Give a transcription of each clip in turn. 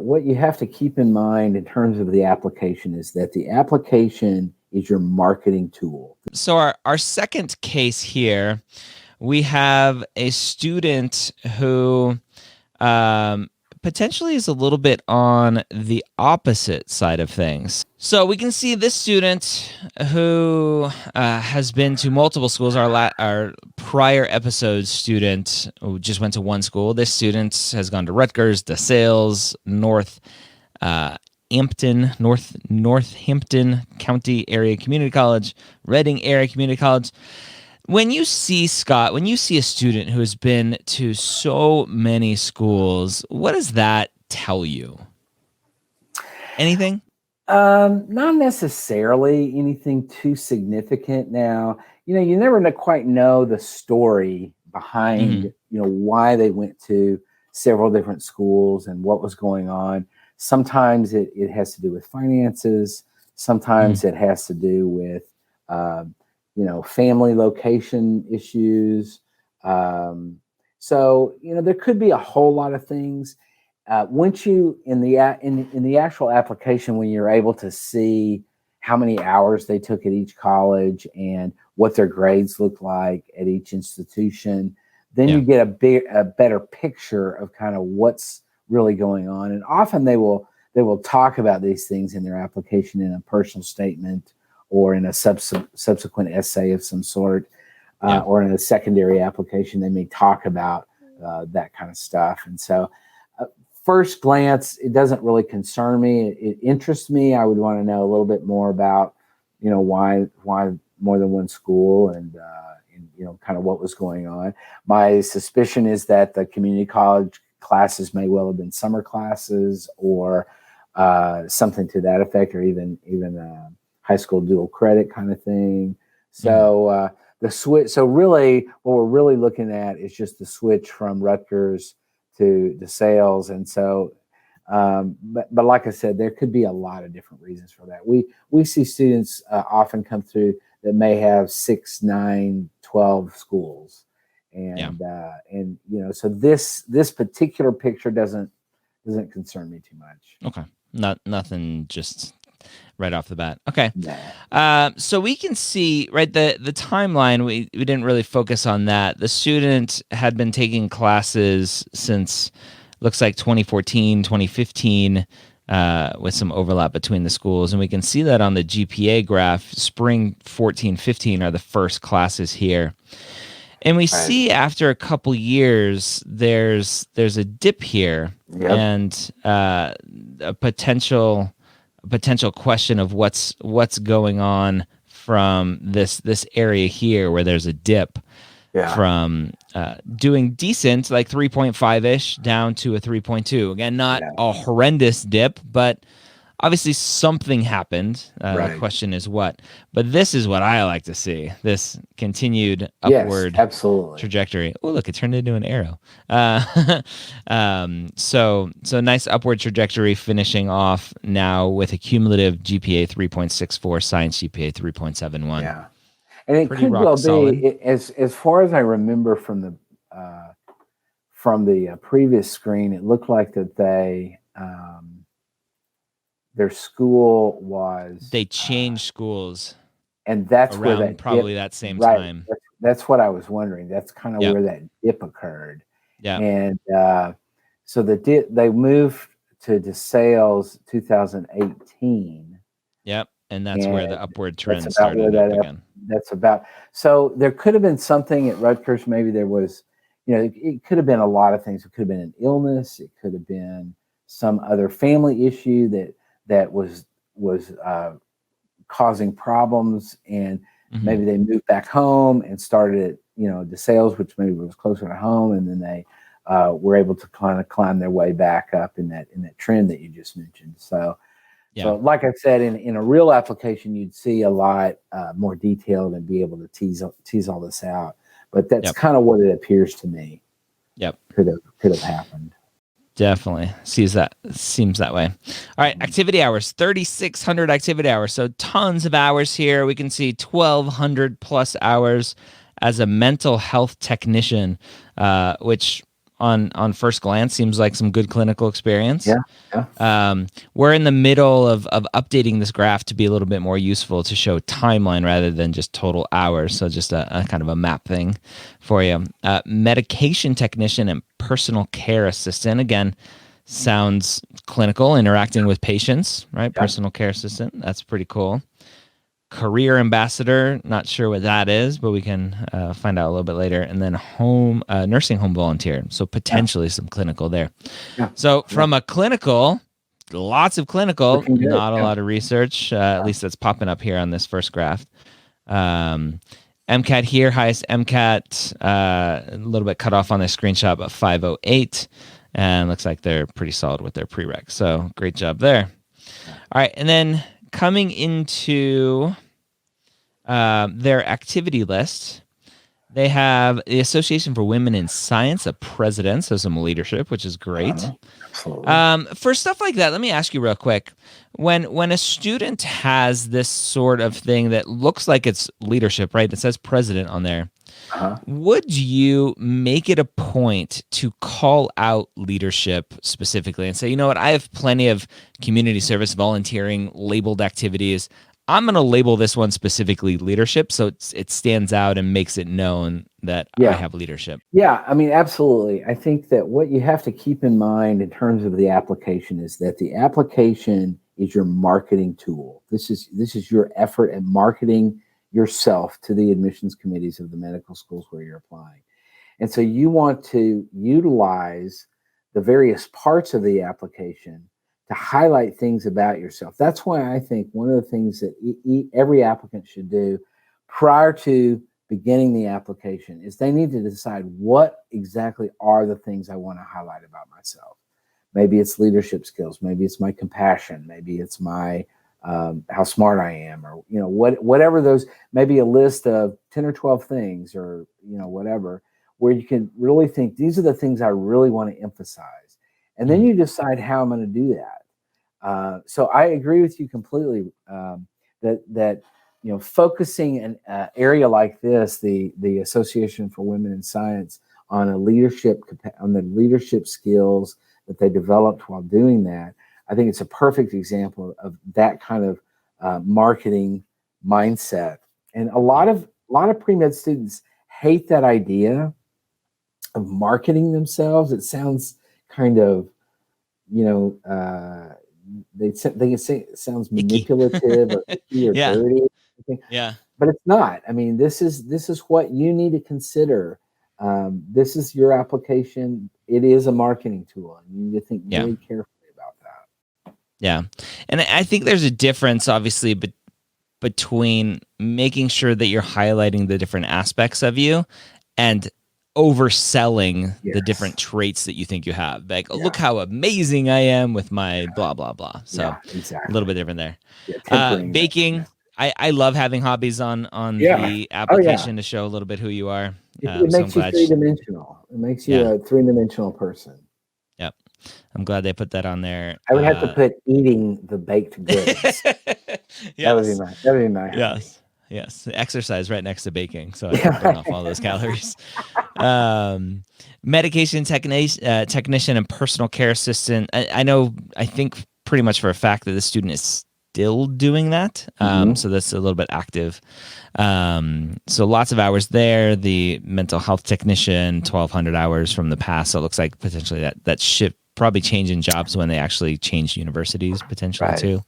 what you have to keep in mind in terms of the application is that the application is your marketing tool. So our second case here, we have a student who potentially is a little bit on the opposite side of things. So we can see this student who has been to multiple schools. Our prior episode student who just went to one school. This student has gone to Rutgers, DeSales, Northampton County Area Community College, Reading Area Community College. When you see, Scott, when you see a student who has been to so many schools, what does that tell you? Anything? Not necessarily anything too significant. Now, you never quite know the story behind, why they went to several different schools and what was going on. Sometimes it has to do with finances. Sometimes it has to do with, family location issues. So there could be a whole lot of things. Once you in the actual application, when you're able to see how many hours they took at each college and what their grades look like at each institution, then you get a better picture of kind of what's really going on. And often they will talk about these things in their application in a personal statement or in a subsequent essay of some sort, or in a secondary application. They may talk about that kind of stuff. And so first glance, it doesn't really concern me. It interests me. I would want to know a little bit more about, why more than one school and kind of what was going on. My suspicion is that the community college classes may well have been summer classes or something to that effect, or even high school dual credit kind of thing. So the switch. So really, what we're really looking at is just the switch from Rutgers to DeSales. And so, but like I said, there could be a lot of different reasons for that. We see students often come through that may have 6, 9, 12 schools, and so this particular picture doesn't concern me too much. Okay, nothing just right off the bat. Okay. So we can see, right, the timeline, we didn't really focus on that. The student had been taking classes since, looks like 2014, 2015, with some overlap between the schools. And we can see that on the GPA graph. Spring 14, 15 are the first classes here. And we see after a couple years, there's a dip here, and a potential question of what's going on from this area here where there's a dip from doing decent, like 3.5-ish, down to a 3.2. Again, not a horrendous dip, but obviously something happened. The question is what. But this is what I like to see, this continued upward trajectory. Oh, look, it turned into an arrow. So nice upward trajectory, finishing off now with a cumulative GPA 3.64, science GPA 3.71. Yeah. And it could well be, as far as I remember from the previous screen, it looked like that their school was... They changed schools. And that's around where that probably dip, that same time. That's what I was wondering. That's kind of where that dip occurred. Yeah. And so they moved to DeSales 2018. Yep. And that's where the upward trend started up again. So there could have been something at Rutgers. Maybe there was, it could have been a lot of things. It could have been an illness. It could have been some other family issue that was causing problems, and maybe they moved back home and started at DeSales, which maybe was closer to home, and then they were able to kind of climb their way back up in that trend that you just mentioned. So like I said, in a real application, you'd see a lot more detailed and be able to tease all this out. But that's kind of what it appears to me. Yep, could have happened. Definitely seems that way. All right, activity hours, 3,600 activity hours. So tons of hours here. We can see 1,200 plus hours as a mental health technician, which on first glance seems like some good clinical experience. Yeah. We're in the middle of updating this graph to be a little bit more useful to show timeline rather than just total hours. So just a kind of a map thing for you. Medication technician and personal care assistant. Again, sounds clinical, interacting with patients, right? Yeah. Personal care assistant. That's pretty cool. Career ambassador, not sure what that is, but we can find out a little bit later. And then nursing home volunteer. So potentially some clinical there. Yeah. So from a clinical, lots of clinical, Looking good, not a lot of research, at least that's popping up here on this first graph. MCAT here, highest MCAT, a little bit cut off on their screenshot, but 508. And looks like they're pretty solid with their prereq. So great job there. All right. And then coming into their activity list, they have the Association for Women in Science, a president, so some leadership, which is great. Absolutely. For stuff like that, let me ask you real quick. When a student has this sort of thing that looks like it's leadership, right? That says president on there. Would you make it a point to call out leadership specifically and say, you know what, I have plenty of community service volunteering labeled activities. I'm going to label this one specifically leadership so it stands out and makes it known that I have leadership. Yeah, I mean, absolutely. I think that what you have to keep in mind in terms of the application is that the application is your marketing tool. This is your effort at marketing yourself to the admissions committees of the medical schools where you're applying. And so you want to utilize the various parts of the application to highlight things about yourself. That's why I think one of the things that every applicant should do prior to beginning the application is they need to decide what exactly are the things I want to highlight about myself. Maybe it's leadership skills. Maybe it's my compassion. Maybe it's my how smart I am, or whatever those, maybe a list of 10 or 12 things, or whatever, where you can really think these are the things I really want to emphasize, and then you decide how I'm going to do that. So I agree with you completely that focusing an area like this, the Association for Women in Science, on the leadership skills that they developed while doing that. I think it's a perfect example of that kind of marketing mindset. And a lot of pre-med students hate that idea of marketing themselves. It sounds kind of, they say it sounds manipulative or icky or dirty. Yeah. But it's not. I mean, this is what you need to consider. This is your application. It is a marketing tool, and you need to think very carefully about that. Yeah. And I think there's a difference, obviously, between making sure that you're highlighting the different aspects of you and overselling the different traits that you think you have. Like, look how amazing I am with my blah, blah, blah. So exactly. A little bit different there. Baking. I love having hobbies on the application to show a little bit who you are. It makes you three-dimensional. It makes you a three-dimensional person. Yep. I'm glad they put that on there. I would have to put eating the baked goods. That would be my Yes. Exercise right next to baking, so I can burn off all those calories. Medication technician and personal care assistant. I think pretty much for a fact that the student is still doing that. So that's a little bit active. So lots of hours there. The mental health technician, 1,200 hours from the past. So it looks like potentially that shift probably change in jobs when they actually change universities potentially too.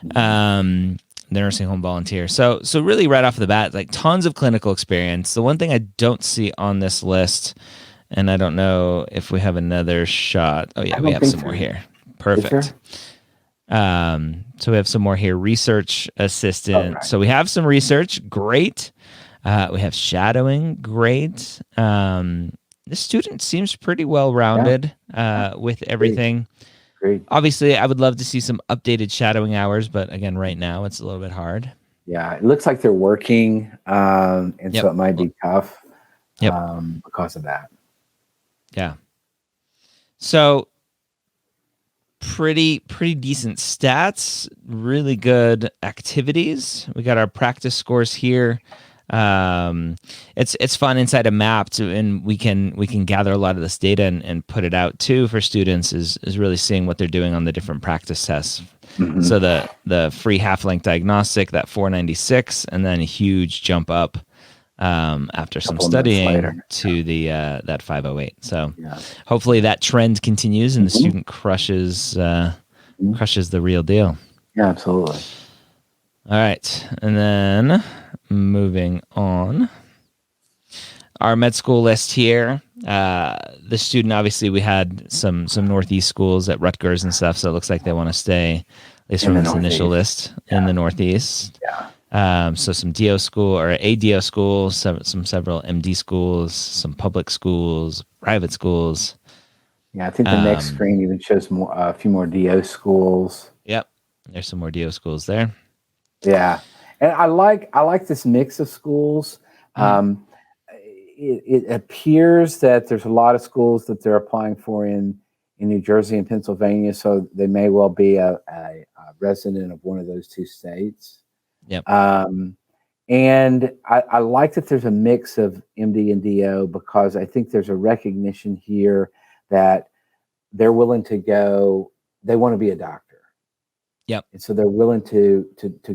The nursing home volunteer. So really right off the bat, like tons of clinical experience. The one thing I don't see on this list, and I don't know if we have another shot. Oh yeah, we have some more here. Perfect. So we have some more here. Research assistant. Right. So we have some research. Great. We have shadowing. Great. This student seems pretty well-rounded with everything. Great. Obviously, I would love to see some updated shadowing hours, but again, right now it's a little bit hard. Yeah, it looks like they're working, and so it might be tough because of that. Yeah. So pretty decent stats, really good activities. We got our practice scores here. It's fun inside a map to, and we can gather a lot of this data and put it out too for students is really seeing what they're doing on the different practice tests. Mhm. So the free half-length diagnostic, that 496, and then a huge jump up after some Couple of months studying later. to the that 508. So Yeah. hopefully that trend continues and the Mhm. student crushes the real deal. Yeah, absolutely. All right, and then moving on, our med school list here. The student, obviously, we had some Northeast schools at Rutgers and stuff, so it looks like they want to stay, at least In from the this initial Northeast. list, in the Northeast. Yeah. So some DO school or ADO schools, several MD schools, some public schools, private schools. Yeah, I think the next screen even shows more, a few more DO schools. Yep, there's some more DO schools there. Yeah, and I like this mix of schools. It appears that there's a lot of schools that they're applying for in New Jersey and Pennsylvania, so they may well be a resident of one of those two states. Yep. And I like that there's a mix of MD and DO because I think there's a recognition here that they're willing to go. They want to be a doctor. Yep. And so they're willing to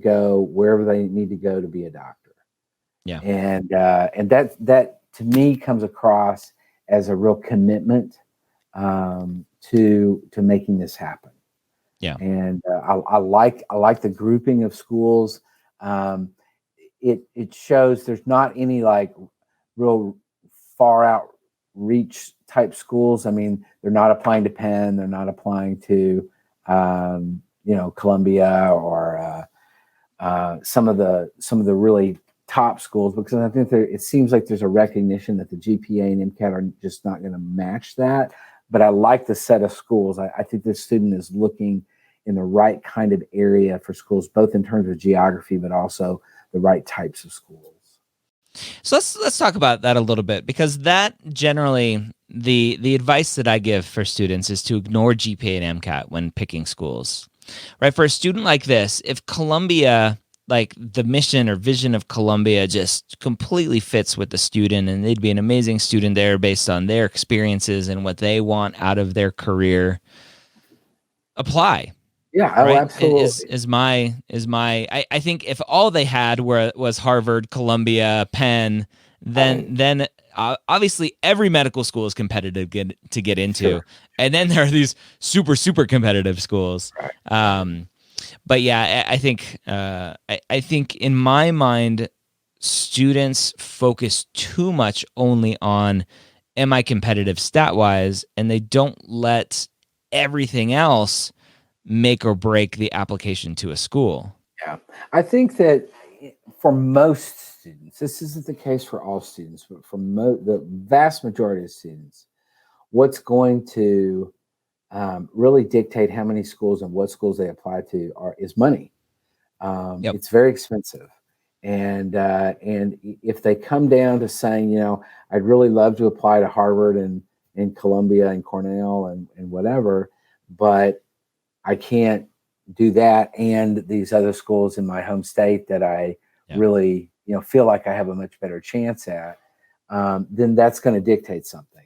go wherever they need to go to be a doctor. Yeah. And that to me comes across as a real commitment to making this happen. Yeah. And I like the grouping of schools. It shows there's not any like real far out reach type schools. I mean, they're not applying to Penn. They're not applying to Columbia or some of the really top schools, because I think it seems like there's a recognition that the GPA and MCAT are just not going to match that. But I like the set of schools. I think this student is looking in the right kind of area for schools, both in terms of geography, but also the right types of schools. So let's talk about that a little bit, because that generally the advice that I give for students is to ignore GPA and MCAT when picking schools. Right? For a student like this, if Columbia, like the mission or vision of Columbia just completely fits with the student and they'd be an amazing student there based on their experiences and what they want out of their career, apply. Yeah, right? Absolutely. I think if all they had was Harvard, Columbia, Penn, then obviously every medical school is competitive to get into. Sure. And then there are these super, super competitive schools. Right. But yeah, I think in my mind, students focus too much only on, am I competitive stat wise? And they don't let everything else make or break the application to a school. Yeah. I think that for most students, this isn't the case for all students, but for the vast majority of students, what's going to really dictate how many schools and what schools they apply to is money. Yep. It's very expensive. And if they come down to saying, I'd really love to apply to Harvard and Columbia and Cornell and whatever, but I can't do that and these other schools in my home state that I really feel like I have a much better chance at, then that's going to dictate something.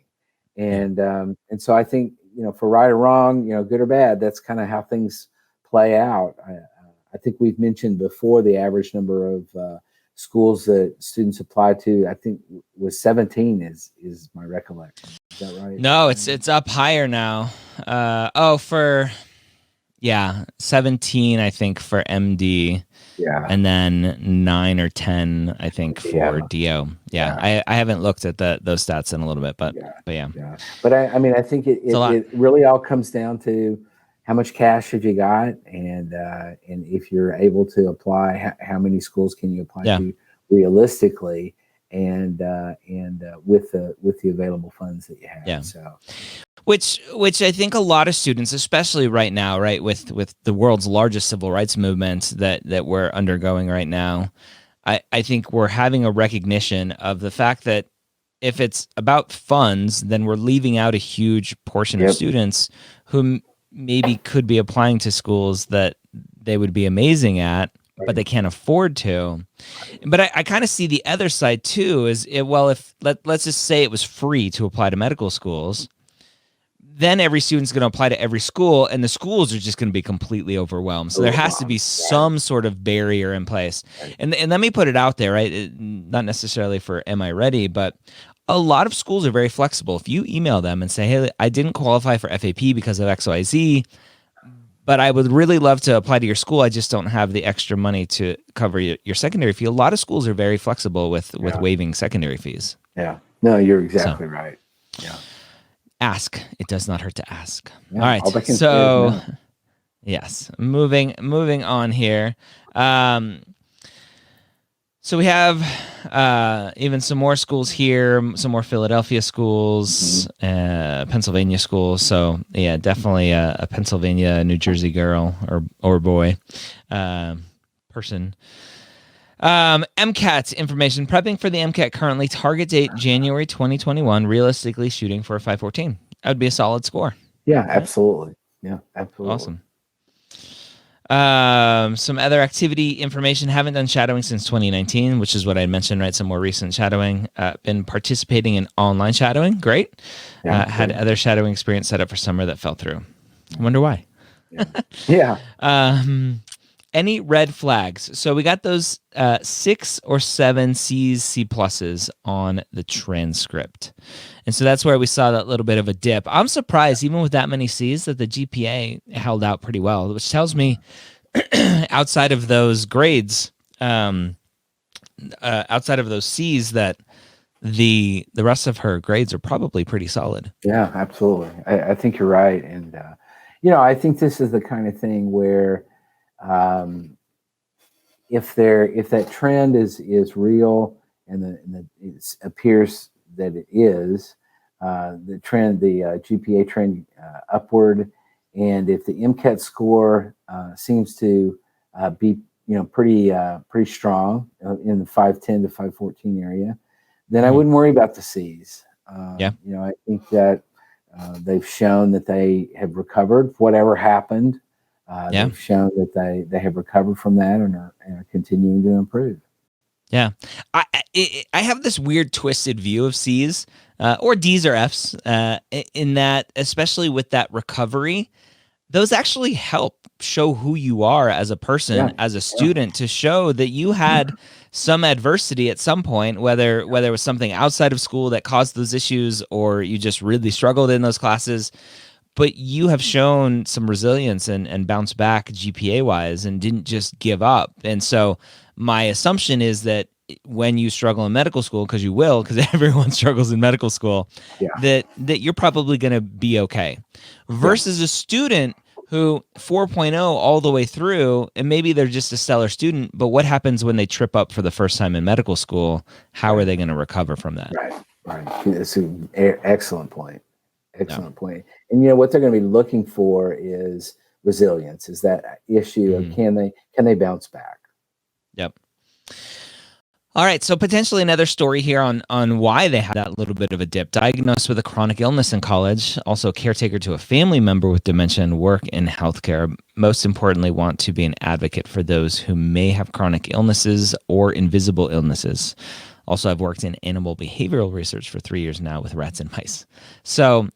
And so I think for right or wrong, good or bad, that's kind of how things play out. I think we've mentioned before the average number of schools that students apply to, I think was 17 is my recollection. Is that right? No, it's up higher now. 17, I think, for MD. Yeah. And then 9 or 10, I think, for DO. Yeah. I haven't looked at those stats in a little bit, but yeah. But I think it really all comes down to how much cash have you got, and if you're able to apply, how many schools can you apply to realistically, and with the available funds that you have. Yeah. So. Which I think a lot of students, especially right now, right, with the world's largest civil rights movement that we're undergoing right now, I think we're having a recognition of the fact that if it's about funds, then we're leaving out a huge portion of students who maybe could be applying to schools that they would be amazing at, but they can't afford to. But I kind of see the other side too. If let's just say it was free to apply to medical schools, then every student's going to apply to every school, and the schools are just going to be completely overwhelmed. So there has to be some sort of barrier in place. And let me put it out there, right? Not necessarily for am I ready, but a lot of schools are very flexible. If you email them and say, hey, I didn't qualify for FAP because of XYZ, but I would really love to apply to your school. I just don't have the extra money to cover your secondary fee. A lot of schools are very flexible with waiving secondary fees. Yeah. No, you're exactly right. Yeah. Ask. It does not hurt to ask. Yeah, all right. So, yes, moving on here. So we have even some more schools here, some more Philadelphia schools, Pennsylvania schools. So yeah, definitely a Pennsylvania, New Jersey girl or boy, person. MCAT information. Prepping for the MCAT currently. Target date January 2021. Realistically shooting for a 514. That would be a solid score. Yeah, absolutely. Yeah, absolutely. Awesome. Some other activity information. Haven't done shadowing since 2019, which is what I mentioned, right? Some more recent shadowing. Been participating in online shadowing. Great. Had other shadowing experience set up for summer that fell through. I wonder why. Yeah. Any red flags? So we got those 6 or 7 C's, C pluses on the transcript. And so that's where we saw that little bit of a dip. I'm surprised, even with that many C's, that the GPA held out pretty well, which tells me outside of those grades, outside of those C's, that the rest of her grades are probably pretty solid. Yeah, absolutely. I think you're right. And, I think this is the kind of thing where if that trend is real and it appears that it is the trend, the GPA trend upward, and if the MCAT score seems to be pretty strong in the 510 to 514 area, then I wouldn't worry about the C's. I think that they've shown that they have recovered whatever happened. They've shown that they have recovered from that and are continuing to improve. Yeah. I have this weird twisted view of C's or D's or F's in that, especially with that recovery, those actually help show who you are as a person, as a student, to show that you had some adversity at some point, whether it was something outside of school that caused those issues or you just really struggled in those classes. But you have shown some resilience and bounced back GPA-wise and didn't just give up. And so my assumption is that when you struggle in medical school, because you will, because everyone struggles in medical school, that you're probably going to be okay. Versus a student who 4.0 all the way through, and maybe they're just a stellar student, but what happens when they trip up for the first time in medical school? How are they going to recover from that? Right. That's an excellent point. Excellent point. And what they're going to be looking for is resilience. Is that issue of can they bounce back? Yep. All right, so potentially another story here on why they had that little bit of a dip. Diagnosed with a chronic illness in college, also caretaker to a family member with dementia and work in healthcare. Most importantly, want to be an advocate for those who may have chronic illnesses or invisible illnesses. Also, I've worked in animal behavioral research for 3 years now with rats and mice. So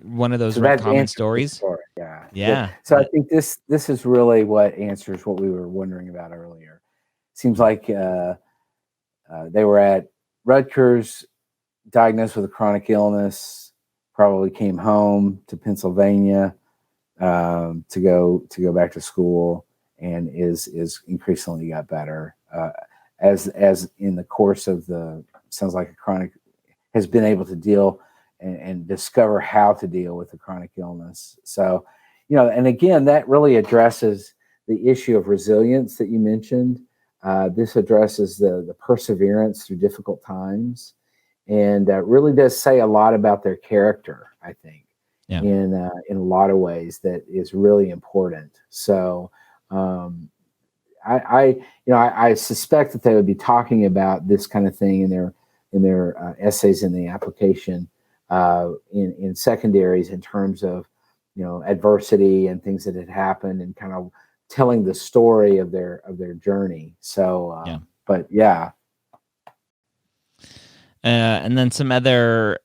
one of those common stories. Yeah. So I think this is really what answers what we were wondering about earlier. Seems like they were at Rutgers, diagnosed with a chronic illness, probably came home to Pennsylvania to go back to school, and is increasingly got better. As in the course of sounds like a chronic, has been able to deal and discover how to deal with a chronic illness. So, and again, that really addresses the issue of resilience that you mentioned. This addresses the perseverance through difficult times, and really does say a lot about their character, I think, in a lot of ways that is really important. So, I suspect that they would be talking about this kind of thing in their essays in the application in secondaries in terms of adversity and things that had happened and kind of telling the story of their journey. So, but yeah. And then some other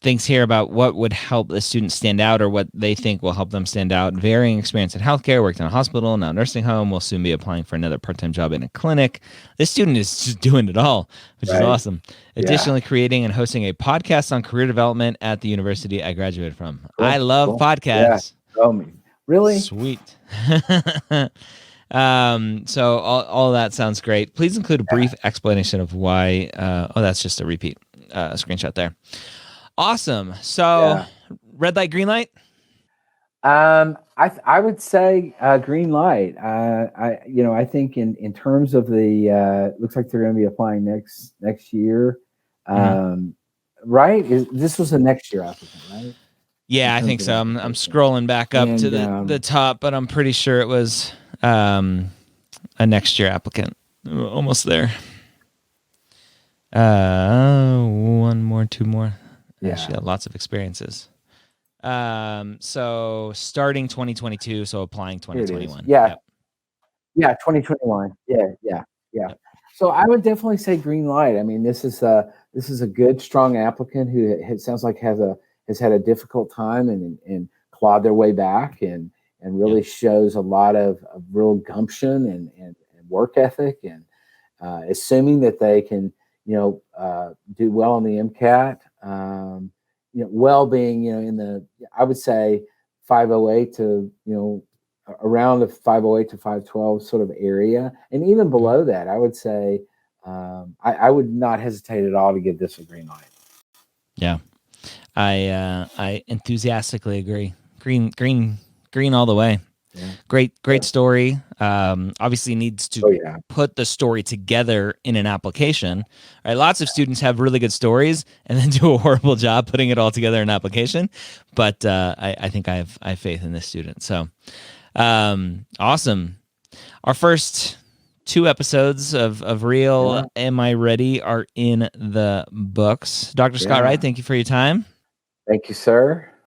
things here about what would help the student stand out, or what they think will help them stand out. Varying experience in healthcare, worked in a hospital, now nursing home, will soon be applying for another part-time job in a clinic. This student is just doing it all, which is awesome. Additionally, creating and hosting a podcast on career development at the university I graduated from. Cool. I love podcasts. Yeah. Oh, really? Sweet. So all that sounds great. Please include a brief explanation of why. That's just a repeat screenshot there. Awesome. So red light, green light. I would say green light. I think in terms of the looks like they're going to be applying next year. Right? This was a next year applicant, right? Yeah, I think so. I'm scrolling back up to the top, but I'm pretty sure it was a next year applicant. Almost there. One more, two more. Yeah, she had lots of experiences. So starting 2022, so applying 2021. Yeah. 2021. Yeah. Yep. So I would definitely say green light. I mean, this is a good, strong applicant who it sounds like has had a difficult time and clawed their way back and really shows a lot of real gumption and work ethic, and assuming that they can do well on the MCAT, well being in the, I would say 508 to around the 508 to 512 sort of area, and even below that, I would say I would not hesitate at all to give this a green light. Yeah, I enthusiastically agree. Green all the way. Yeah. Great story. Obviously needs to put the story together in an application. Right? Lots of students have really good stories and then do a horrible job putting it all together in an application. But I think I have faith in this student. So awesome. Our first 2 episodes of Real Am I Ready are in the books. Dr. Scott Wright, thank you for your time. Thank you, sir.